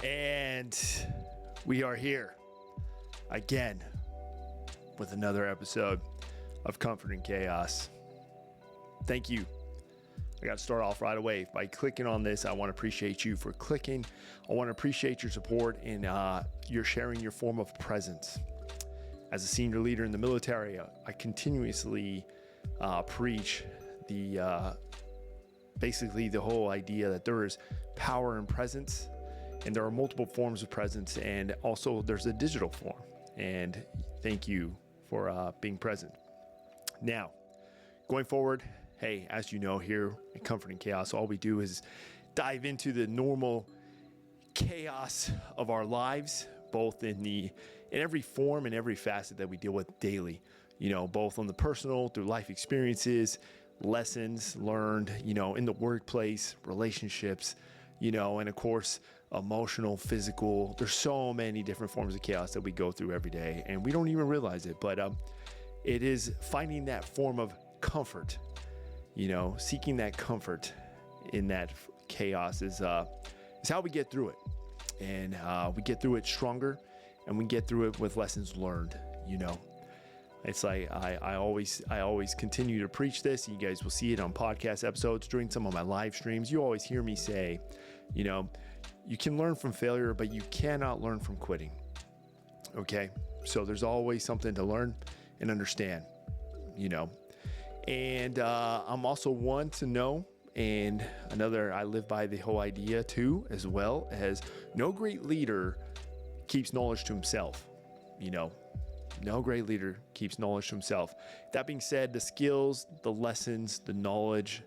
And we are here again with another episode of Comfort in Chaos. Thank you. I got to start off right away by clicking on this. I want to appreciate you for clicking. I want to appreciate your support and your sharing your form of presence. As a senior leader in the military, I continuously preach basically the whole idea that there is power in presence, and there are multiple forms of presence, and also there's a digital form. And thank you for being present. Now, going forward, hey, as you know, here at Comfort in Chaos, all we do is dive into the normal chaos of our lives, both in every form and every facet that we deal with daily, both on the personal, through life experiences, lessons learned, in the workplace, relationships, and of course, emotional, physical. There's so many different forms of chaos that we go through every day, and we don't even realize it, but it is finding that form of comfort, seeking that comfort in that chaos is how we get through it. And we get through it stronger, and we get through it with lessons learned. It's like I always continue to preach this. You guys will see it on podcast episodes, during some of my live streams. You always hear me say, you can learn from failure, but you cannot learn from quitting. Okay, so there's always something to learn and understand. And I'm also one to know. And another, I live by the whole idea too, as well as no great leader keeps knowledge to himself. No great leader keeps knowledge to himself. That being said, the skills, the lessons, the knowledge,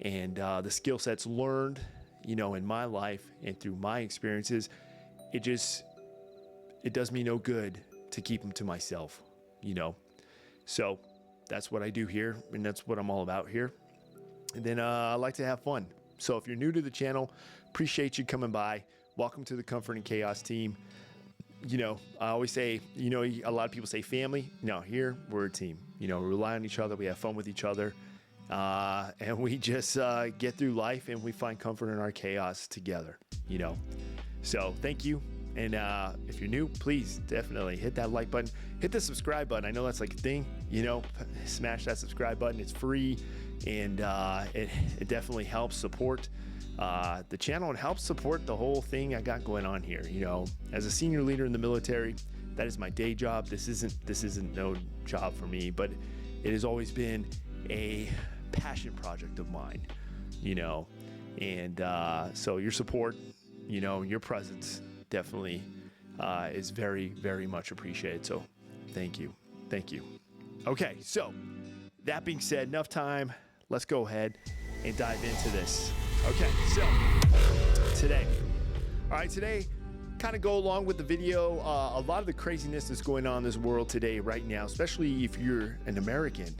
and the skill sets learned, in my life and through my experiences, it does me no good to keep them to myself, So that's what I do here, and that's what I'm all about here. And then I like to have fun. So if you're new to the channel, appreciate you coming by. Welcome to the Comfort and Chaos team. I always say, a lot of people say family. No, here we're a team. We rely on each other. We have fun with each other. And we just get through life, and we find comfort in our chaos together, So thank you. And if you're new, please definitely hit that like button. Hit the subscribe button. I know that's like a thing, smash that subscribe button. It's free, and it definitely helps support the channel and helps support the whole thing I got going on here. As a senior leader in the military, that is my day job. This isn't no job for me, but it has always been a passion project of mine, and so your support, your presence definitely is very, very much appreciated. So thank you. Okay, so that being said, enough time. Let's go ahead and dive into this. Okay, so today kind of go along with the video. A lot of the craziness that's going on in this world today right now, especially if you're an American,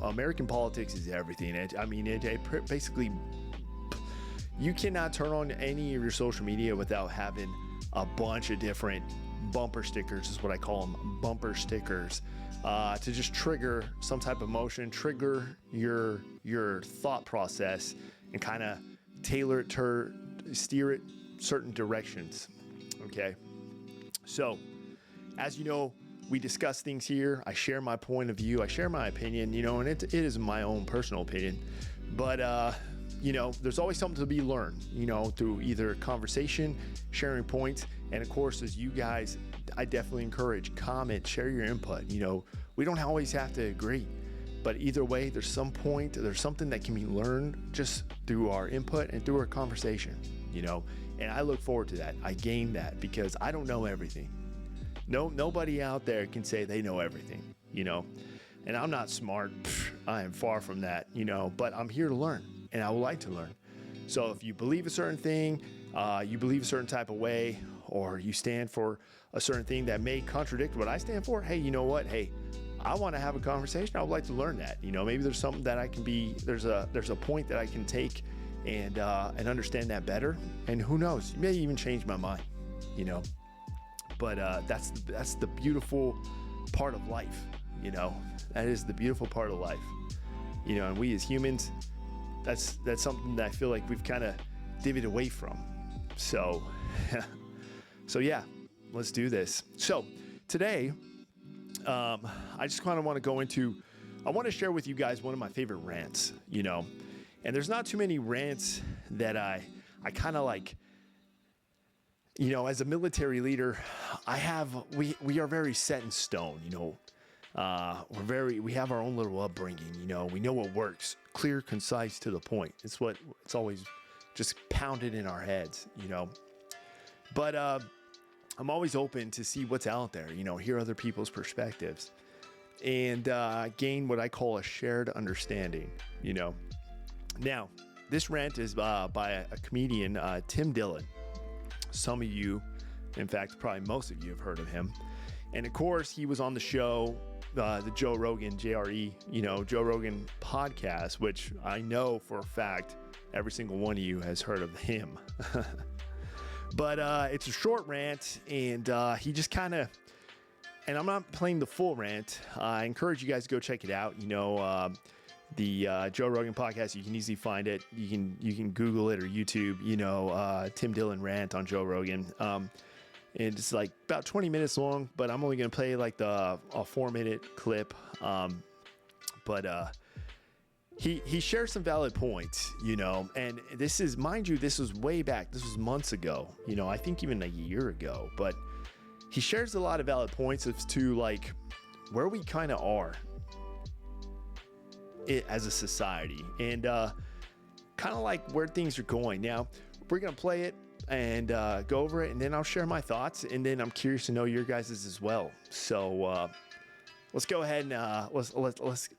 American politics is everything. It basically, you cannot turn on any of your social media without having a bunch of different bumper stickers, is what I call them, bumper stickers, to just trigger some type of emotion, trigger your thought process, and kind of tailor it, steer it certain directions. Okay. So, as you know, we discuss things here. I share my point of view. I share my opinion, and it is my own personal opinion. But, there's always something to be learned, through either conversation, sharing points. And of course, as you guys, I definitely encourage, comment, share your input. We don't always have to agree, but either way, there's something that can be learned just through our input and through our conversation, and I look forward to that. I gain that because I don't know everything. Nobody out there can say they know everything, and I'm not smart. I am far from that, but I'm here to learn, and I would like to learn. So if you believe a certain thing, you believe a certain type of way, or you stand for a certain thing that may contradict what I stand for, hey, you know what? Hey, I want to have a conversation. I would like to learn that. Maybe there's something that I can be, there's a point that I can take and understand that better. And who knows, you may even change my mind, but that's the beautiful part of life. That is the beautiful part of life, and we as humans, that's something that I feel like we've kind of divvied away from. So So yeah, let's do this. So today, I just kind of want to go into, I want to share with you guys one of my favorite rants, you know, and there's not too many rants that I kind of like, you know, as a military leader, we are very set in stone, you know, we have our own little upbringing, you know, we know what works, clear, concise, to the point. It's always just pounded in our heads, you know, but, I'm always open to see what's out there, you know, hear other people's perspectives and, gain what I call a shared understanding, you know. Now, this rant is, by a comedian, Tim Dillon. Some of you, in fact, probably most of you have heard of him. And of course, he was on the show, the Joe Rogan, JRE, you know, Joe Rogan podcast, which I know for a fact every single one of you has heard of him. But it's a short rant, and he just kind of, and I'm not playing the full rant. I encourage you guys to go check it out. You know, the Joe Rogan podcast, you can easily find it. You can Google it or YouTube, you know, Tim Dillon rant on Joe Rogan. And it's like about 20 minutes long, but I'm only going to play like a 4-minute clip. But he shares some valid points, you know, and this is, mind you, this was way back. This was months ago, you know, I think even a year ago, but he shares a lot of valid points as to like where we kind of are as a society and kind of like where things are going. Now, we're going to play it and go over it, and then I'll share my thoughts, and then I'm curious to know your guys' as well. So let's go ahead and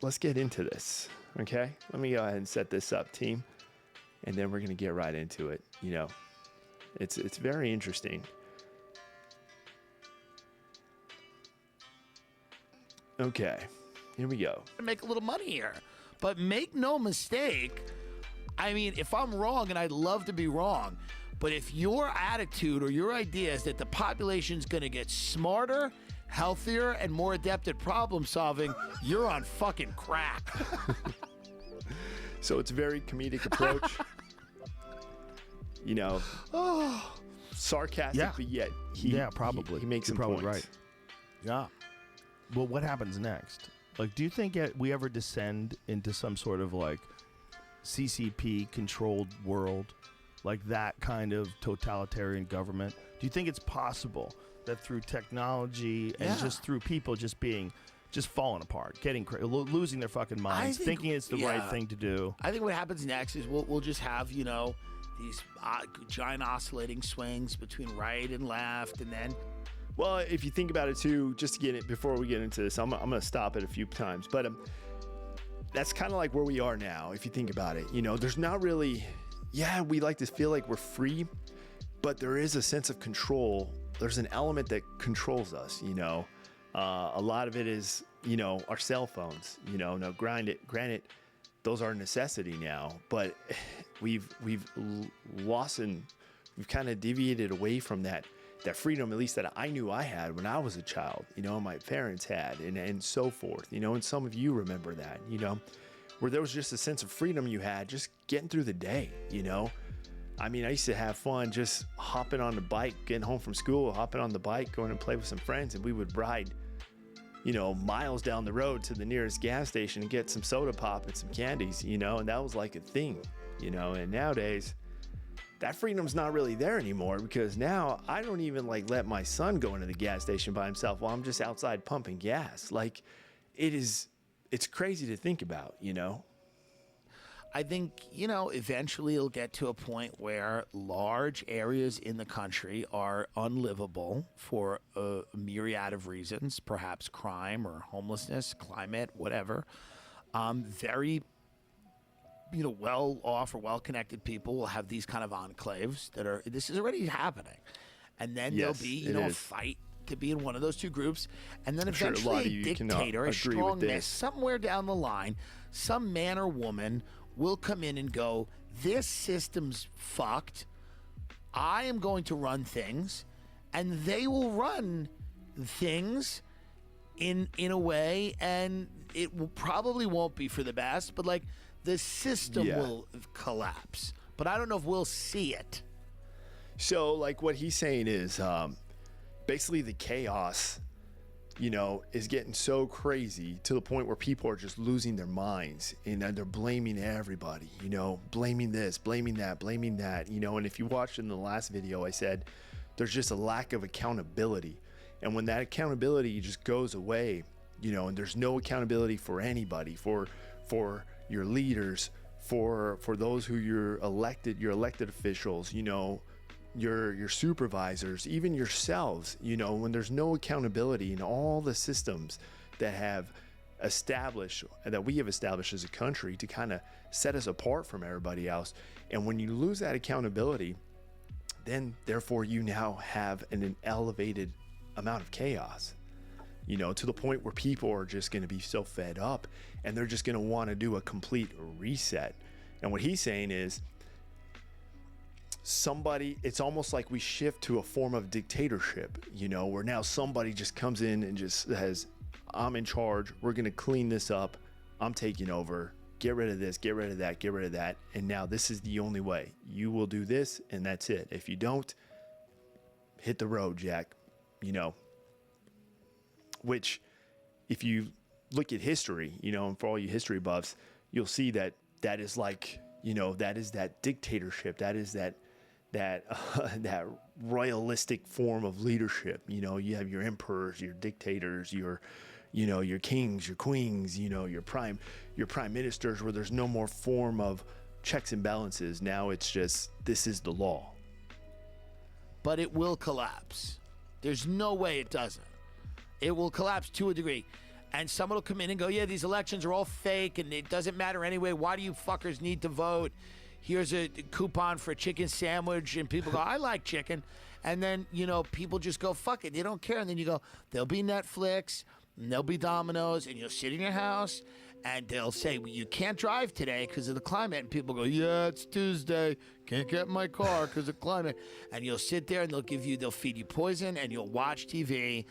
let's get into this. Okay, let me go ahead and set this up, team, and then we're gonna get right into it. You know, it's very interesting. Okay, here we go. Make a little money here, but make no mistake. I mean, if I'm wrong, and I'd love to be wrong, but if your attitude or your idea is that the population's gonna get smarter, healthier, and more adept at problem solving, you're on fucking crack. So it's a very comedic approach. You know, sarcastic, but yet he makes some probably points. Right. Yeah. Well, what happens next? Like, do you think we ever descend into some sort of like CCP controlled world, like that kind of totalitarian government? Do you think it's possible that through technology and just through people just falling apart, getting losing their fucking minds, thinking it's the right thing to do? I think what happens next is we'll just have, you know, these giant oscillating swings between right and left, and then. Well, if you think about it too, just to get it before we get into this, I'm gonna stop it a few times, but that's kind of like where we are now. If you think about it, you know, there's not really. Yeah, we like to feel like we're free, but there is a sense of control. There's an element that controls us, you know. A lot of it is, you know, our cell phones, you know. Now, granted, those are a necessity now, but we've lost and we've kind of deviated away from that freedom, at least that I knew I had when I was a child, you know, my parents had, and so forth, you know, and some of you remember that, you know, where there was just a sense of freedom you had just getting through the day, you know. I mean, I used to have fun just hopping on the bike, getting home from school, hopping on the bike, going and play with some friends, and we would ride, you know, miles down the road to the nearest gas station and get some soda pop and some candies, you know, and that was like a thing, you know. And nowadays, that freedom's not really there anymore, because now I don't even like let my son go into the gas station by himself while I'm just outside pumping gas. Like, it's crazy to think about, you know. I think, you know, eventually it'll get to a point where large areas in the country are unlivable for a myriad of reasons, perhaps crime or homelessness, climate, whatever. Very, you know, well-off or well-connected people will have these kind of enclaves this is already happening. And then there'll be, you know, a fight to be in one of those two groups. And then eventually a dictator, a strongness, somewhere down the line, some man or woman will come in and go, this system's fucked. I am going to run things, and they will run things in a way, and it probably won't be for the best, but like the system will collapse. But I don't know if we'll see it. So like what he's saying is, basically the chaos, is getting so crazy to the point where people are just losing their minds and they're blaming everybody, blaming this, blaming that, and if you watched in the last video, I said there's just a lack of accountability. And when that accountability just goes away, and there's no accountability for anybody, for your leaders, for those who your elected officials, your supervisors, even yourselves, when there's no accountability in all the systems that we have established as a country to kind of set us apart from everybody else. And when you lose that accountability, then therefore you now have an elevated amount of chaos, to the point where people are just going to be so fed up and they're just going to want to do a complete reset. And what he's saying is, it's almost like we shift to a form of dictatorship, where now somebody just comes in and just says, I'm in charge, we're going to clean this up, I'm taking over, get rid of this, get rid of that, get rid of that, and now this is the only way. You will do this, and that's it. If you don't, hit the road, Jack, which if you look at history, and for all you history buffs, you'll see that is like, that is that dictatorship, that is that royalistic form of leadership. You have your emperors, your dictators, your kings, your queens, your prime ministers, where there's no more form of checks and balances. Now it's just, this is the law. But it will collapse. There's no way it doesn't. It will collapse to a degree. And someone will come in and go, yeah, these elections are all fake and it doesn't matter anyway. Why do you fuckers need to vote? Here's a coupon for a chicken sandwich. And people go, I like chicken. And then, people just go, fuck it. They don't care. And then you go, there'll be Netflix, and there'll be Domino's, and you'll sit in your house, and they'll say, well, you can't drive today because of the climate. And people go, yeah, it's Tuesday. Can't get in my car because of climate. And you'll sit there, and they'll feed you poison, and you'll watch TV.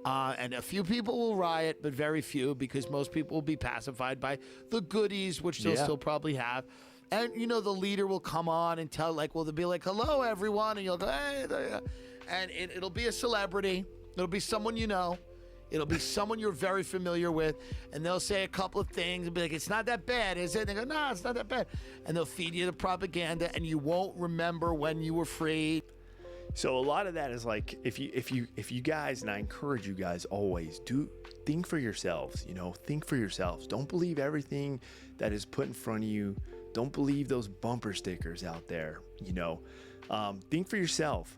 And a few people will riot, but very few, because most people will be pacified by the goodies, which they'll still probably have. And, the leader will come on and tell, they'll be like, hello, everyone. And you'll go, hey, there. And it'll be a celebrity. It'll be someone you know. It'll be someone you're very familiar with. And they'll say a couple of things and be like, it's not that bad, is it? And they go, no, it's not that bad. And they'll feed you the propaganda, and you won't remember when you were free. So a lot of that is like, if you guys, and I encourage you guys always, think for yourselves, think for yourselves. Don't believe everything that is put in front of you. Don't believe those bumper stickers out there, think for yourself,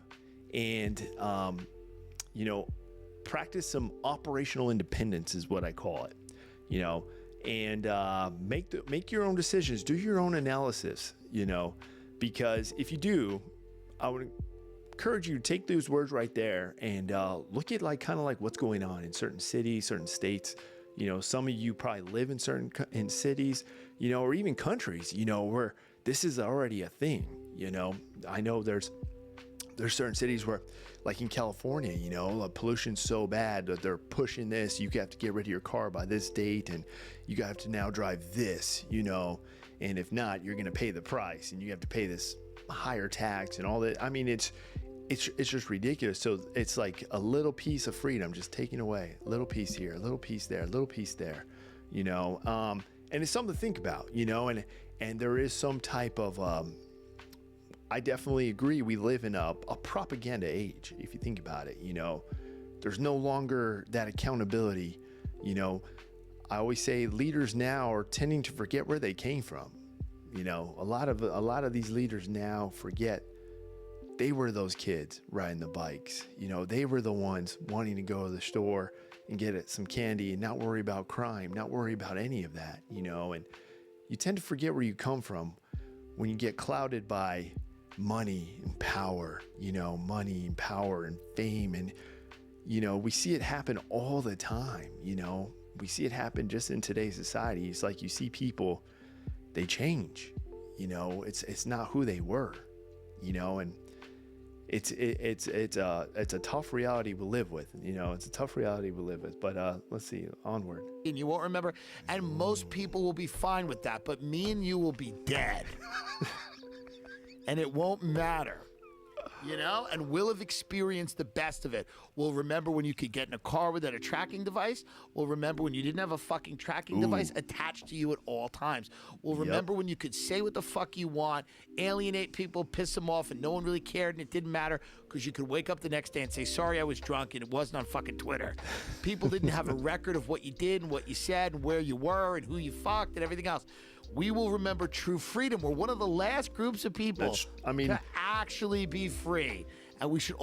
and, practice some operational independence is what I call it, and make your own decisions, do your own analysis, because if you do, I would encourage you to take those words right there and look at kind of what's going on in certain cities, certain states. Some of you probably live in certain cities, or even countries, where this is already a thing. I know there's certain cities where, like in California, pollution's so bad that they're pushing this. You have to get rid of your car by this date, and you have to now drive this, and if not, you're going to pay the price, and you have to pay this higher tax and all that. I mean, it's just ridiculous. So it's like a little piece of freedom just taken away, a little piece here, a little piece there, a little piece there, and it's something to think about, and there is some type of, I definitely agree. We live in a propaganda age. If you think about it, there's no longer that accountability. I always say leaders now are tending to forget where they came from. A lot of these leaders now forget they were those kids riding the bikes. They were the ones wanting to go to the store and get some candy and not worry about crime, not worry about any of that, and you tend to forget where you come from when you get clouded by money and power, money and power and fame. And, we see it happen all the time. We see it happen just in today's society. It's like you see people, they change, it's not who they were, and it's a tough reality we live with, it's a tough reality we live with, but let's see, onward. And you won't remember, and most people will be fine with that, but me and you will be dead. And it won't matter. you know, and we'll have experienced the best of it. We'll remember when you could get in a car without a tracking device. We'll remember when you didn't have a fucking tracking device attached to you at all times. We'll remember when you could say what the fuck you want, alienate people, piss them off, and no one really cared, and it didn't matter because you could wake up the next day and say, sorry, I was drunk, and it wasn't on fucking Twitter. People didn't have a record of what you did and what you said and where you were and who you fucked and everything else. We will remember true freedom. We're one of the last groups of people to actually be free. And we should...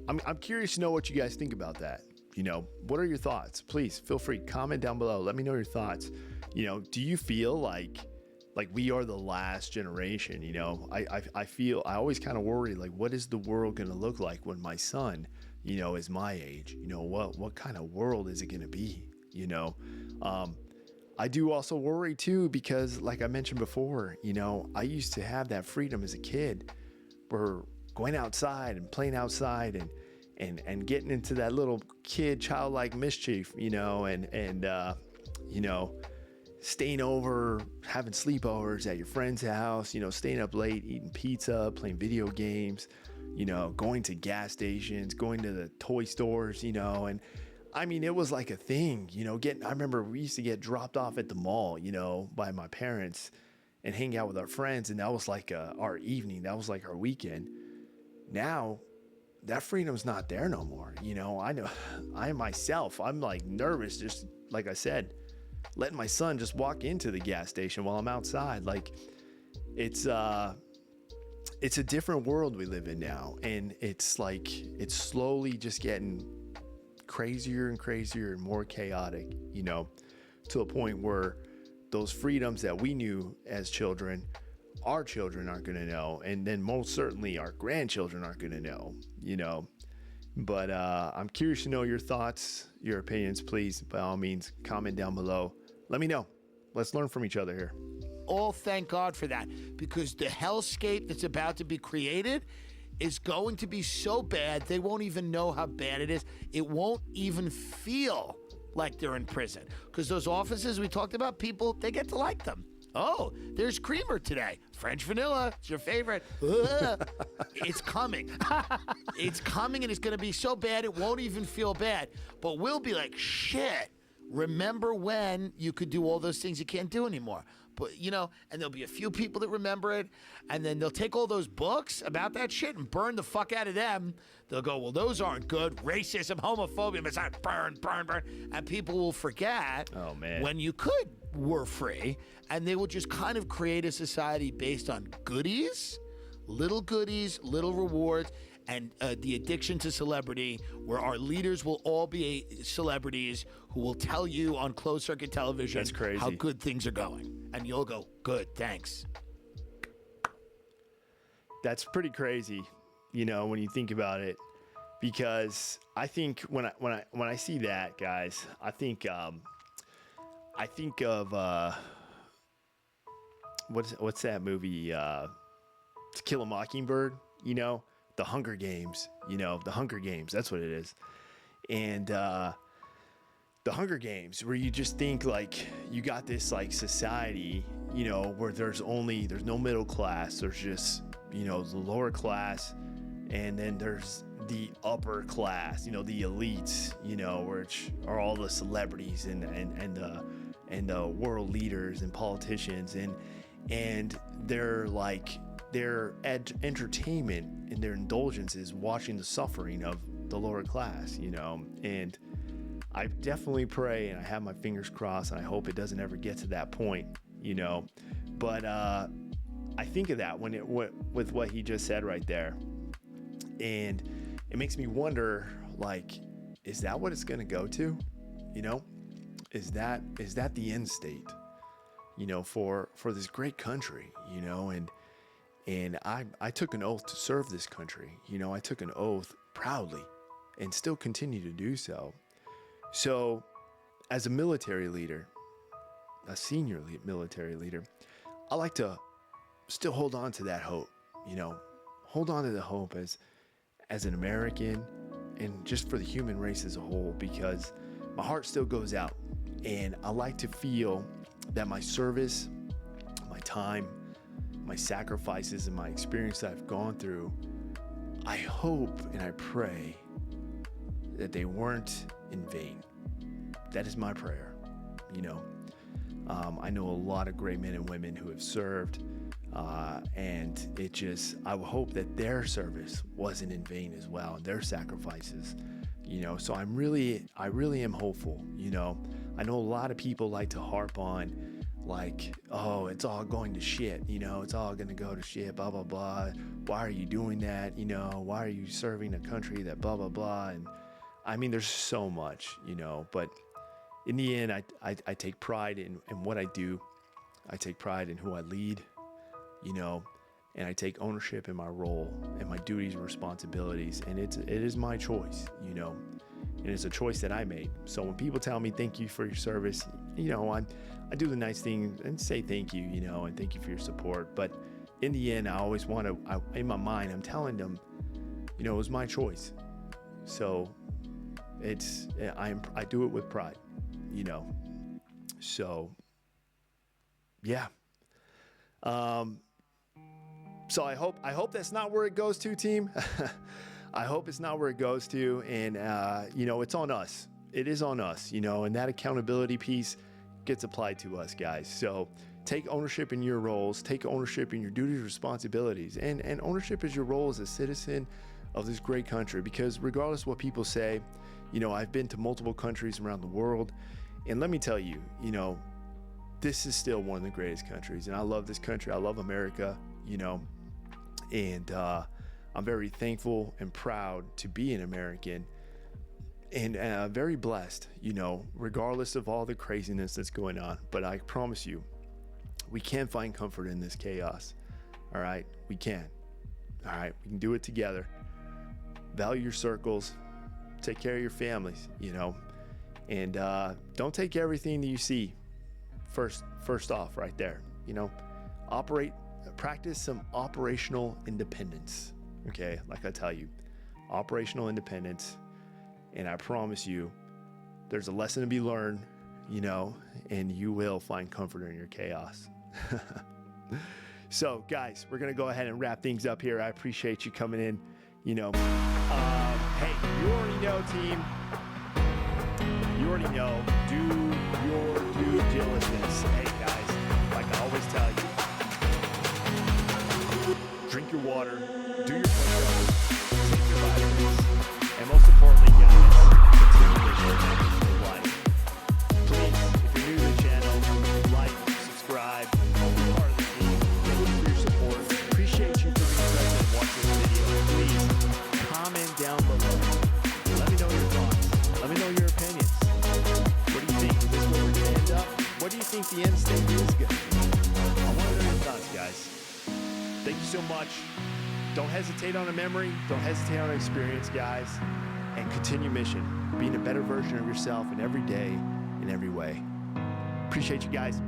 I'm curious to know what you guys think about that. You know, what are your thoughts? Please feel free, comment down below. Let me know your thoughts. You know, do you feel like we are the last generation? You know, I always kind of worry, like, what is the world going to look like when my son, you know, is my age? You know, what kind of world is it going to be? You know, I do also worry too, because like I mentioned before, you know, I used to have that freedom as a kid. We're going outside and playing outside and getting into that little kid childlike mischief, you know, and you know, staying over, having sleepovers at your friend's house, you know, staying up late, eating pizza, playing video games, you know, going to gas stations, going to the toy stores, you know, and I mean, it was like a thing, you know, I remember we used to get dropped off at the mall, you know, by my parents and hang out with our friends. And that was like our evening. That was like our weekend. Now that freedom's not there no more. You know, I know I myself, I'm like nervous, just like I said, letting my son just walk into the gas station while I'm outside. Like it's a different world we live in now. And it's like, it's slowly just getting crazier and crazier and more chaotic, you know, to a point where those freedoms that we knew as children, our children aren't going to know, and then most certainly our grandchildren aren't going to know, you know. But I'm curious to know your thoughts, your opinions. Please, by all means, comment down below. Let me know. Let's learn from each other here. All thank God for that, because the hellscape that's about to be created is going to be so bad they won't even know how bad it is. It won't even feel like they're in prison, because those offices we talked about, people, they get to like them. Oh, there's creamer today. French vanilla. It's your favorite. It's coming. It's coming, and it's going to be so bad it won't even feel bad. But we'll be like, shit, remember when you could do all those things you can't do anymore? But, you know, and there'll be a few people that remember it, and then they'll take all those books about that shit and burn the fuck out of them. They'll go, well, those aren't good. Racism, homophobia, misogyny, burn, burn, burn. And people will forget when you were free, and they will just kind of create a society based on goodies, little rewards, and the addiction to celebrity, where our leaders will all be celebrities who will tell you on closed circuit television how good things are going. And you'll go, good, thanks. That's pretty crazy, you know, when you think about it, because I think when I see that, guys, I think of what's that movie? To Kill a Mockingbird, you know, The Hunger Games, you know, The Hunger Games, that's what it is. And The Hunger Games, where you just think like you got this like society, you know, where there's no middle class, there's just, you know, the lower class, and then there's the upper class, you know, the elites, you know, which are all the celebrities and the world leaders and politicians, and they're like, their entertainment and their indulgence is watching the suffering of the lower class, you know. And I definitely pray, and I have my fingers crossed, and I hope it doesn't ever get to that point, you know. But I think of that with what he just said right there, and it makes me wonder, like, is that what it's going to go to? You know, is that the end state, you know, for this great country, you know? And I took an oath to serve this country, you know. I took an oath proudly and still continue to do so. So as a military leader, a senior military leader, I like to still hold on to that hope, you know, hold on to the hope as an American and just for the human race as a whole, because my heart still goes out, and I like to feel that my service, my time, my sacrifices, and my experience that I've gone through, I hope and I pray that they weren't in vain. That is my prayer. You know, I know a lot of great men and women who have served, and I would hope that their service wasn't in vain as well, and their sacrifices. You know, so I really am hopeful. You know, I know a lot of people like to harp on, like, oh, it's all going to shit. You know, it's all going to go to shit. Blah blah blah. Why are you doing that? You know, why are you serving a country that blah blah blah? And I mean, there's so much. You know, but in the end, I take pride in what I do. I take pride in who I lead. You know, and I take ownership in my role and my duties and responsibilities. And it is my choice, you know, and it's a choice that I made. So when people tell me thank you for your service, you know, I do the nice thing and say thank you, you know, and thank you for your support. But in the end, I always want to, in my mind, I'm telling them, you know, it was my choice. So I do it with pride, you know. So, yeah. So I hope that's not where it goes to, team. I hope it's not where it goes to. And, you know, it's on us. It is on us, you know, and that accountability piece gets applied to us, guys. So take ownership in your roles, take ownership in your duties, responsibilities, and ownership is your role as a citizen of this great country. Because regardless of what people say, you know, I've been to multiple countries around the world. And let me tell you, you know, this is still one of the greatest countries. And I love this country. I love America, you know. And I'm very thankful and proud to be an American, and very blessed, you know, regardless of all the craziness that's going on. But I promise you, we can find comfort in this chaos. All right, we can. All right, we can do it together. Value your circles, take care of your families, you know, and don't take everything that you see first off right there. You know, practice some operational independence. Okay, like I tell you, operational independence. And I promise you, there's a lesson to be learned, you know, and you will find comfort in your chaos. So, guys, we're going to go ahead and wrap things up here. I appreciate you coming in, you know. Hey, you already know, team. You already know. Do your due diligence. Hey, guys, like I always tell you, drink your water, do your push-ups, take your vitamins, and most importantly, guys, continue your life. Please, if you're new to the channel, like, subscribe, be part of the team. Thank you for your support. Appreciate you for being present and watching this video. Please comment down below. Let me know your thoughts. Let me know your opinions. What do you think? Is this where we're going to end up? What do you think the end state is going to be? I want to know your thoughts, guys. Thank you so much. Don't hesitate on a memory. Don't hesitate on an experience, guys. And continue mission. Being a better version of yourself in every day, in every way. Appreciate you guys.